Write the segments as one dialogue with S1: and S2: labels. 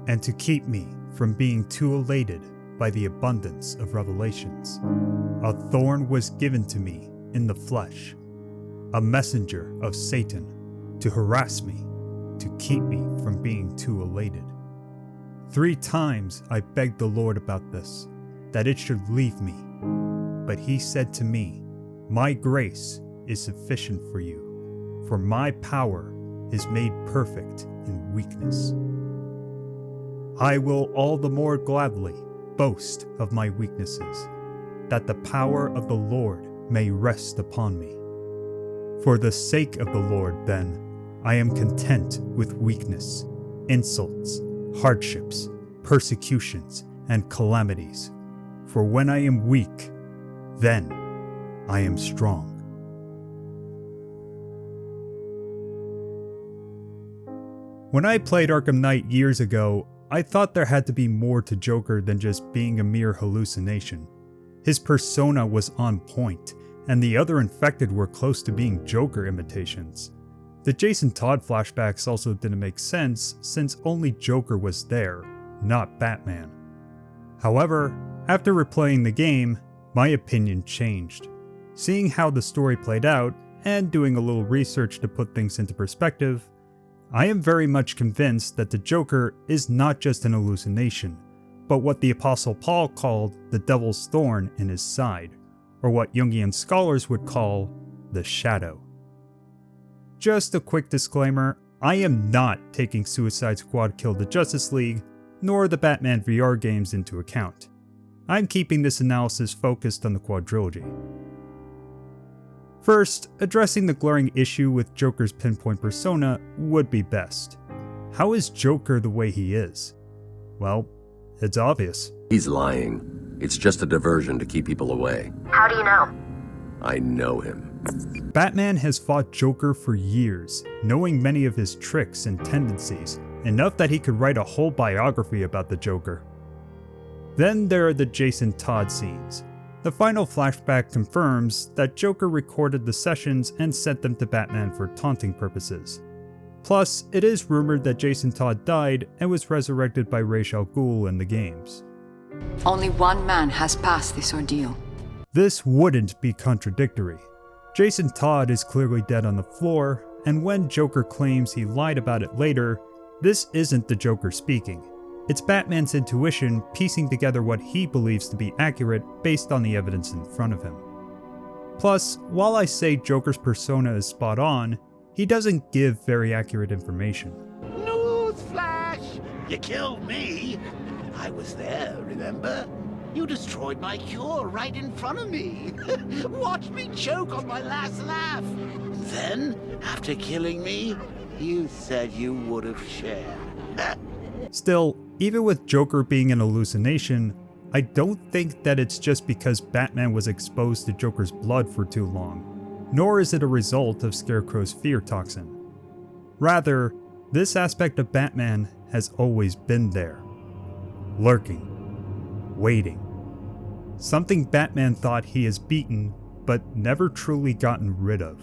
S1: and to keep me from being too elated by the abundance of revelations. A thorn was given to me in the flesh, a messenger of Satan to harass me, to keep me from being too elated. 3 times I begged the Lord about this, that it should leave me. But he said to me, "My grace is sufficient for you, for my power is made perfect in weakness." I will all the more gladly boast of my weaknesses, that the power of the Lord may rest upon me. For the sake of the Lord, then, I am content with weakness, insults, hardships, persecutions, and calamities. For when I am weak, then I am strong. When I played Arkham Knight years ago, I thought there had to be more to Joker than just being a mere hallucination. His persona was on point, and the other infected were close to being Joker imitations. The Jason Todd flashbacks also didn't make sense, since only Joker was there, not Batman. However, after replaying the game, my opinion changed. Seeing how the story played out, and doing a little research to put things into perspective, I am very much convinced that the Joker is not just an hallucination, but what the Apostle Paul called the devil's thorn in his side, or what Jungian scholars would call the shadow. Just a quick disclaimer, I am not taking Suicide Squad Kill the Justice League, nor the Batman VR games into account. I'm keeping this analysis focused on the quadrilogy. First, addressing the glaring issue with Joker's pinpoint persona would be best. How is Joker the way he is? Well, it's obvious.
S2: He's lying. It's just a diversion to keep people away.
S3: How do you know?
S2: I know him.
S1: Batman has fought Joker for years, knowing many of his tricks and tendencies, enough that he could write a whole biography about the Joker. Then there are the Jason Todd scenes. The final flashback confirms that Joker recorded the sessions and sent them to Batman for taunting purposes. Plus, it is rumored that Jason Todd died and was resurrected by Ra's al Ghul in the games.
S4: Only one man has passed this ordeal.
S1: This wouldn't be contradictory. Jason Todd is clearly dead on the floor, and when Joker claims he lied about it later, this isn't the Joker speaking. It's Batman's intuition piecing together what he believes to be accurate based on the evidence in front of him. Plus, while I say Joker's persona is spot on, he doesn't give very accurate information.
S5: Newsflash! You killed me! I was there, remember? You destroyed my cure right in front of me. Watch me choke on my last laugh. Then, after killing me, you said you would have shared.
S1: Still, even with Joker being an hallucination, I don't think that it's just because Batman was exposed to Joker's blood for too long, nor is it a result of Scarecrow's fear toxin. Rather, this aspect of Batman has always been there, lurking, waiting. Something Batman thought he has beaten, but never truly gotten rid of.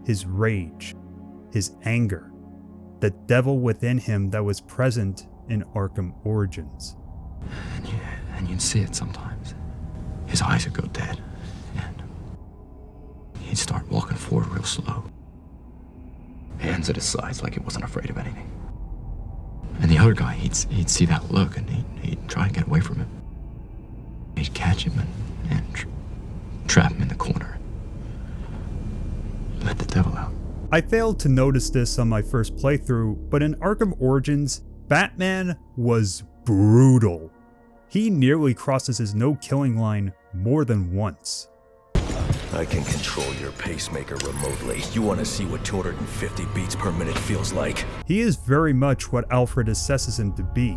S1: His rage, his anger, the devil within him that was present in Arkham Origins.
S6: And you'd see it sometimes. His eyes would go dead, and he'd start walking forward real slow. Hands at his sides like he wasn't afraid of anything. And the other guy, he'd see that look, and he'd try and get away from him. He'd catch him and trap him in the corner. Let the devil out.
S1: I failed to notice this on my first playthrough, but in Arkham Origins, Batman was brutal. He nearly crosses his no-killing line more than once.
S7: I can control your pacemaker remotely. You want to see what 250 beats per minute feels like?
S1: He is very much what Alfred assesses him to be.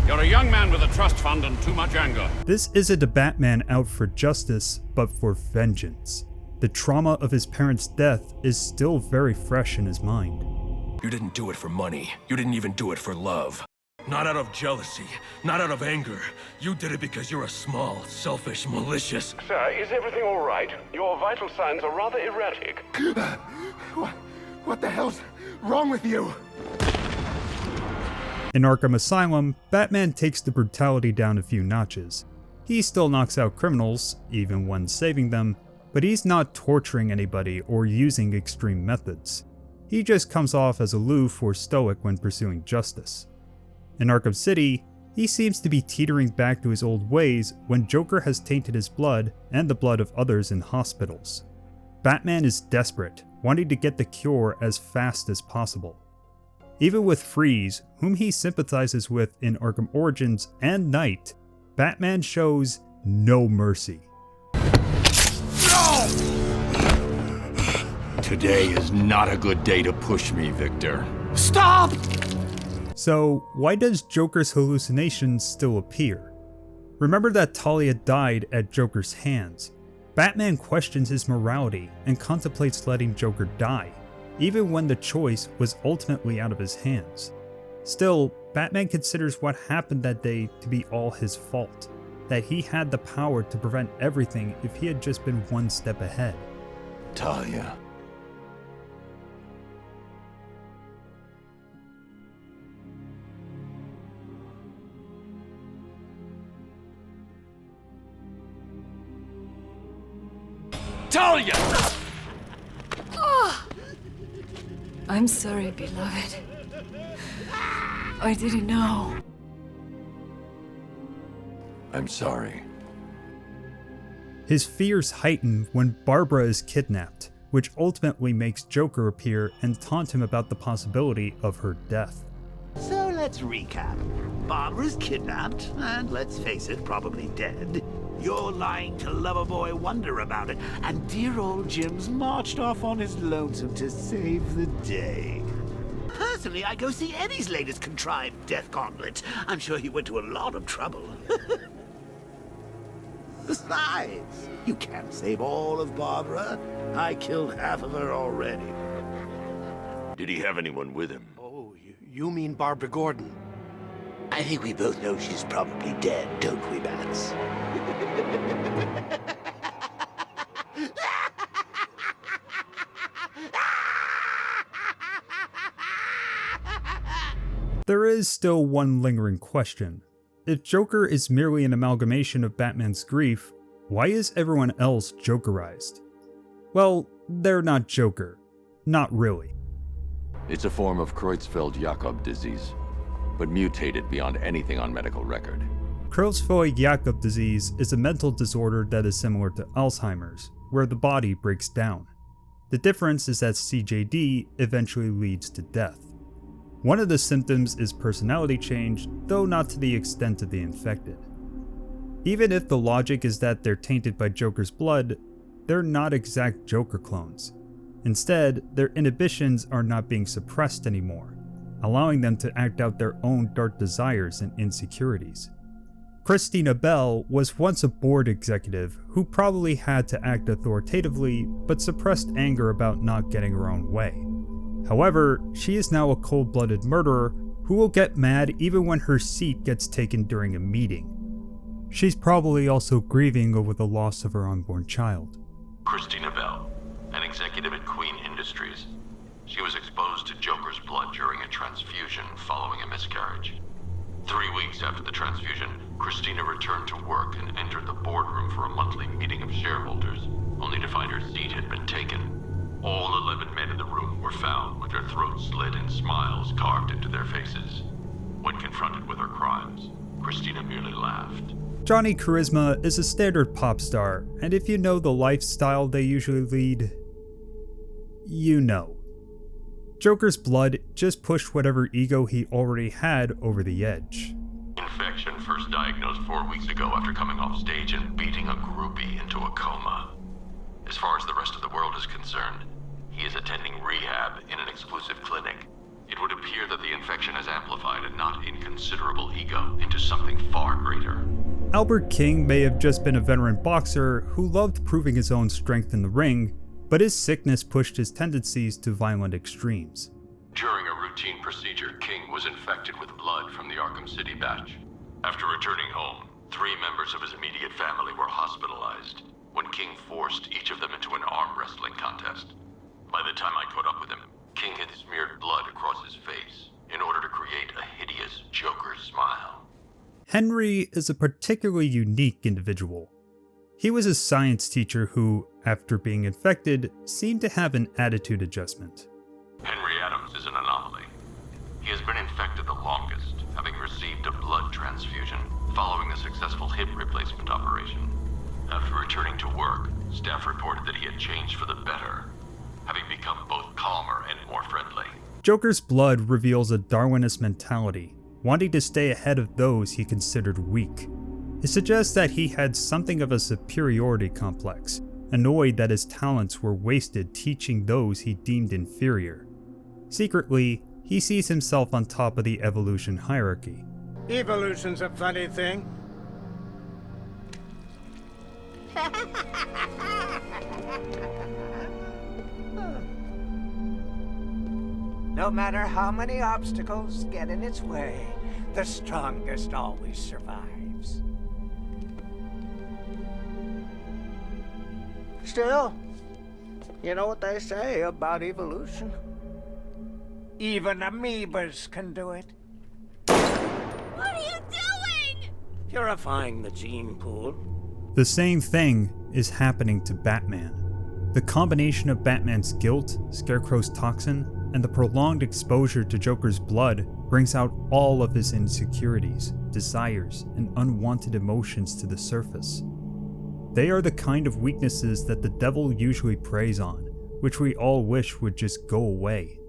S8: You're a young man with a trust fund and too much anger.
S1: This isn't a Batman out for justice, but for vengeance. The trauma of his parents' death is still very fresh in his mind.
S7: You didn't do it for money. You didn't even do it for love. Not out of jealousy, not out of anger. You did it because you're a small, selfish, malicious...
S8: Sir, is everything all right? Your vital signs are rather erratic.
S5: What the hell's wrong with you?
S1: In Arkham Asylum, Batman takes the brutality down a few notches. He still knocks out criminals, even when saving them, but he's not torturing anybody or using extreme methods. He just comes off as aloof or stoic when pursuing justice. In Arkham City, he seems to be teetering back to his old ways when Joker has tainted his blood and the blood of others in hospitals. Batman is desperate, wanting to get the cure as fast as possible. Even with Freeze, whom he sympathizes with in Arkham Origins and Knight, Batman shows no mercy.
S3: No! Today is not a good day to push me, Victor. Stop!
S1: So, why does Joker's hallucinations still appear? Remember that Talia died at Joker's hands. Batman questions his morality and contemplates letting Joker die, even when the choice was ultimately out of his hands. Still, Batman considers what happened that day to be all his fault, that he had the power to prevent everything if he had just been one step ahead.
S3: Talia. Talia!
S9: I'm sorry, beloved. I didn't know.
S3: I'm sorry.
S1: His fears heighten when Barbara is kidnapped, which ultimately makes Joker appear and taunt him about the possibility of her death.
S5: So let's recap. Barbara's kidnapped, and let's face it, probably dead. You're lying to Loverboy Wonder about it, and dear old Jim's marched off on his lonesome to save the day. Personally, I go see Eddie's latest contrived death gauntlet. I'm sure he went to a lot of trouble. Besides, you can't save all of Barbara. I killed half of her already.
S3: Did he have anyone with him?
S10: Oh, you mean Barbara Gordon?
S5: I think we both know she's probably dead, don't we, Bats?
S1: There is still one lingering question. If Joker is merely an amalgamation of Batman's grief, why is everyone else Jokerized? Well, they're not Joker. Not really.
S2: It's a form of Creutzfeldt-Jakob disease, but mutated beyond anything on medical record.
S1: Creutzfeldt-Jakob disease is a mental disorder that is similar to Alzheimer's, where the body breaks down. The difference is that CJD eventually leads to death. One of the symptoms is personality change, though not to the extent of the infected. Even if the logic is that they're tainted by Joker's blood, they're not exact Joker clones. Instead, their inhibitions are not being suppressed anymore, allowing them to act out their own dark desires and insecurities. Christina Bell was once a board executive who probably had to act authoritatively but suppressed anger about not getting her own way. However, she is now a cold-blooded murderer who will get mad even when her seat gets taken during a meeting. She's probably also grieving over the loss of her unborn child.
S11: Christina Bell, an executive at Queen Industries. She was exposed to Joker's blood during a transfusion following a miscarriage. 3 weeks after the transfusion, Christina returned to work and entered the boardroom for a monthly meeting of shareholders, only to find her seat had been taken. All 11 men in the room were found with their throats slit and smiles carved into their faces. When confronted with her crimes, Christina merely laughed.
S1: Johnny Charisma is a standard pop star, and if you know the lifestyle they usually lead, you know. Joker's blood just pushed whatever ego he already had over the edge.
S11: Infection first diagnosed 4 weeks ago after coming off stage and beating a groupie into a coma. As far as the rest of the world is concerned, he is attending rehab in an exclusive clinic. It would appear that the infection has amplified a not inconsiderable ego into something far greater.
S1: Albert King may have just been a veteran boxer who loved proving his own strength in the ring, but his sickness pushed his tendencies to violent extremes.
S11: During a routine procedure, King was infected with blood from the Arkham City batch. After returning home, 3 members of his immediate family were hospitalized, when King forced each of them into an arm wrestling contest. By the time I caught up with him, King had smeared blood across his face in order to create create a hideous Joker smile.
S1: Henry is a particularly unique individual. He was a science teacher who, after being infected, seemed to have an attitude adjustment.
S11: Henry Adams is an anomaly. He has been infected the longest, having received a blood transfusion following a successful hip replacement operation. After returning to work, staff reported that he had changed for the better, having become both calmer and more friendly.
S1: Joker's blood reveals a Darwinist mentality, wanting to stay ahead of those he considered weak. It suggests that he had something of a superiority complex, annoyed that his talents were wasted teaching those he deemed inferior. Secretly, he sees himself on top of the evolution hierarchy.
S10: Evolution's a funny thing.
S12: No matter how many obstacles get in its way, the strongest always survives. Still, you know what they say about evolution? Even amoebas can do it.
S13: What are you doing?
S10: Purifying the gene pool.
S1: The same thing is happening to Batman. The combination of Batman's guilt, Scarecrow's toxin, and the prolonged exposure to Joker's blood brings out all of his insecurities, desires, and unwanted emotions to the surface. They are the kind of weaknesses that the devil usually preys on, which we all wish would just go away.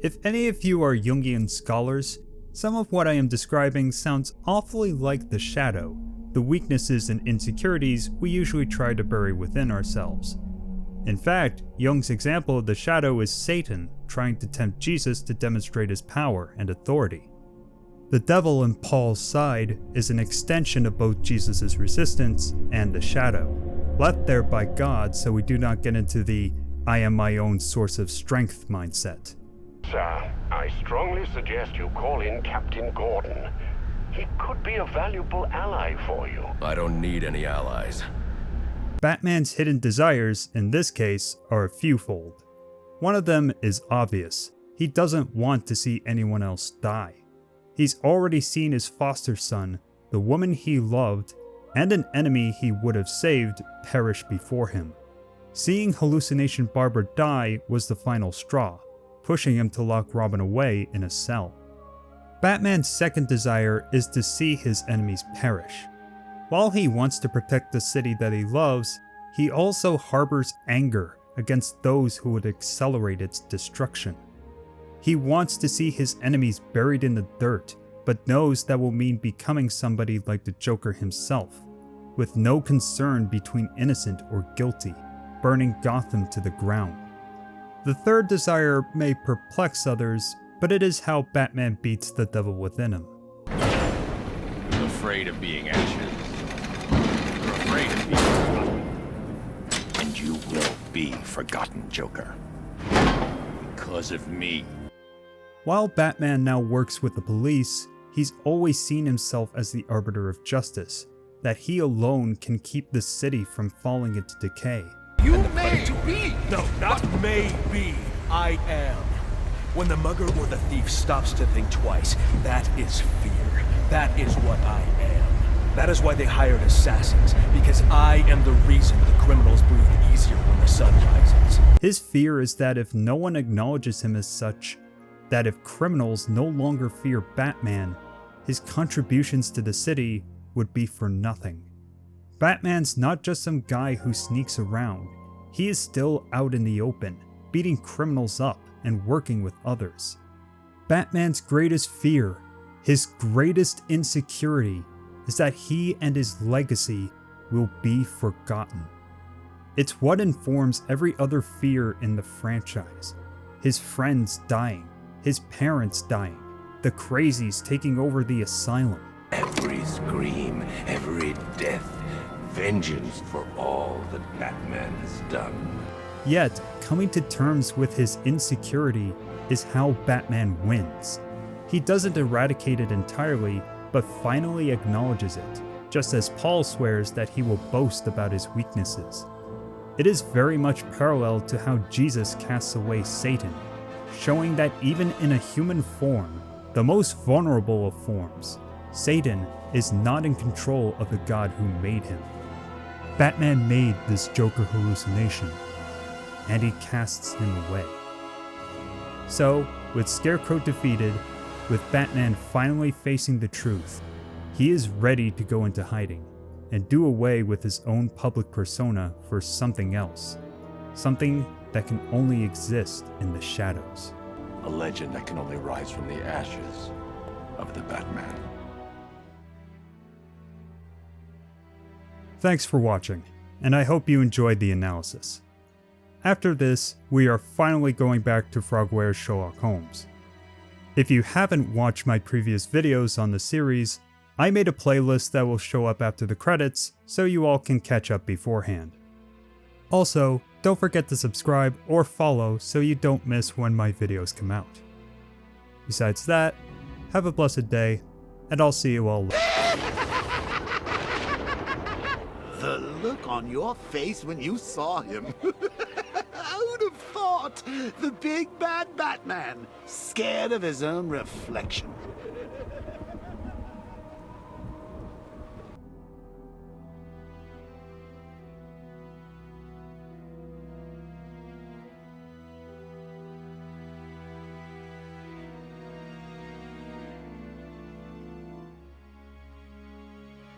S1: If any of you are Jungian scholars, some of what I am describing sounds awfully like the shadow, the weaknesses and insecurities we usually try to bury within ourselves. In fact, Jung's example of the shadow is Satan trying to tempt Jesus to demonstrate his power and authority. The devil in Paul's side is an extension of both Jesus' resistance and the shadow, left there by God so we do not get into the I am my own source of strength mindset.
S8: Sir, I strongly suggest you call in Captain Gordon. He could be a valuable ally for you.
S7: I don't need any allies.
S1: Batman's hidden desires, in this case, are a fewfold. One of them is obvious. He doesn't want to see anyone else die. He's already seen his foster son, the woman he loved, and an enemy he would have saved perish before him. Seeing Hallucination Barber die was the final straw, pushing him to lock Robin away in a cell. Batman's second desire is to see his enemies perish. While he wants to protect the city that he loves, he also harbors anger against those who would accelerate its destruction. He wants to see his enemies buried in the dirt, but knows that will mean becoming somebody like the Joker himself, with no concern between innocent or guilty, burning Gotham to the ground. The third desire may perplex others, but it is how Batman beats the devil within him.
S3: You're afraid of being ashes. You're afraid of being forgotten. And you will be forgotten, Joker. Because of me.
S1: While Batman now works with the police, he's always seen himself as the arbiter of justice, that he alone can keep the city from falling into decay.
S7: You may be! No, not may be. I am. When the mugger or the thief stops to think twice, that is fear. That is what I am. That is why they hired assassins, because I am the reason the criminals breathe easier when the sun rises.
S1: His fear is that if no one acknowledges him as such, that if criminals no longer fear Batman, his contributions to the city would be for nothing. Batman's not just some guy who sneaks around. He is still out in the open, beating criminals up and working with others. Batman's greatest fear, his greatest insecurity, is that he and his legacy will be forgotten. It's what informs every other fear in the franchise. His friends dying, his parents dying, the crazies taking over the asylum.
S5: Every scream, every death, vengeance for all that Batman has done.
S1: Yet, coming to terms with his insecurity is how Batman wins. He doesn't eradicate it entirely, but finally acknowledges it, just as Paul swears that he will boast about his weaknesses. It is very much parallel to how Jesus casts away Satan, showing that even in a human form, the most vulnerable of forms, Satan is not in control of the God who made him. Batman made this Joker hallucination, and he casts him away. So, with Scarecrow defeated, with Batman finally facing the truth, he is ready to go into hiding and do away with his own public persona for something else. Something that can only exist in the shadows.
S2: A legend that can only rise from the ashes of the Batman.
S1: Thanks for watching, and I hope you enjoyed the analysis. After this, we are finally going back to Frogware's Sherlock Holmes. If you haven't watched my previous videos on the series, I made a playlist that will show up after the credits so you all can catch up beforehand. Also, don't forget to subscribe or follow so you don't miss when my videos come out. Besides that, have a blessed day, and I'll see you all later.
S5: The look on your face when you saw him. Who'd have thought? The big bad Batman, scared of his own reflection.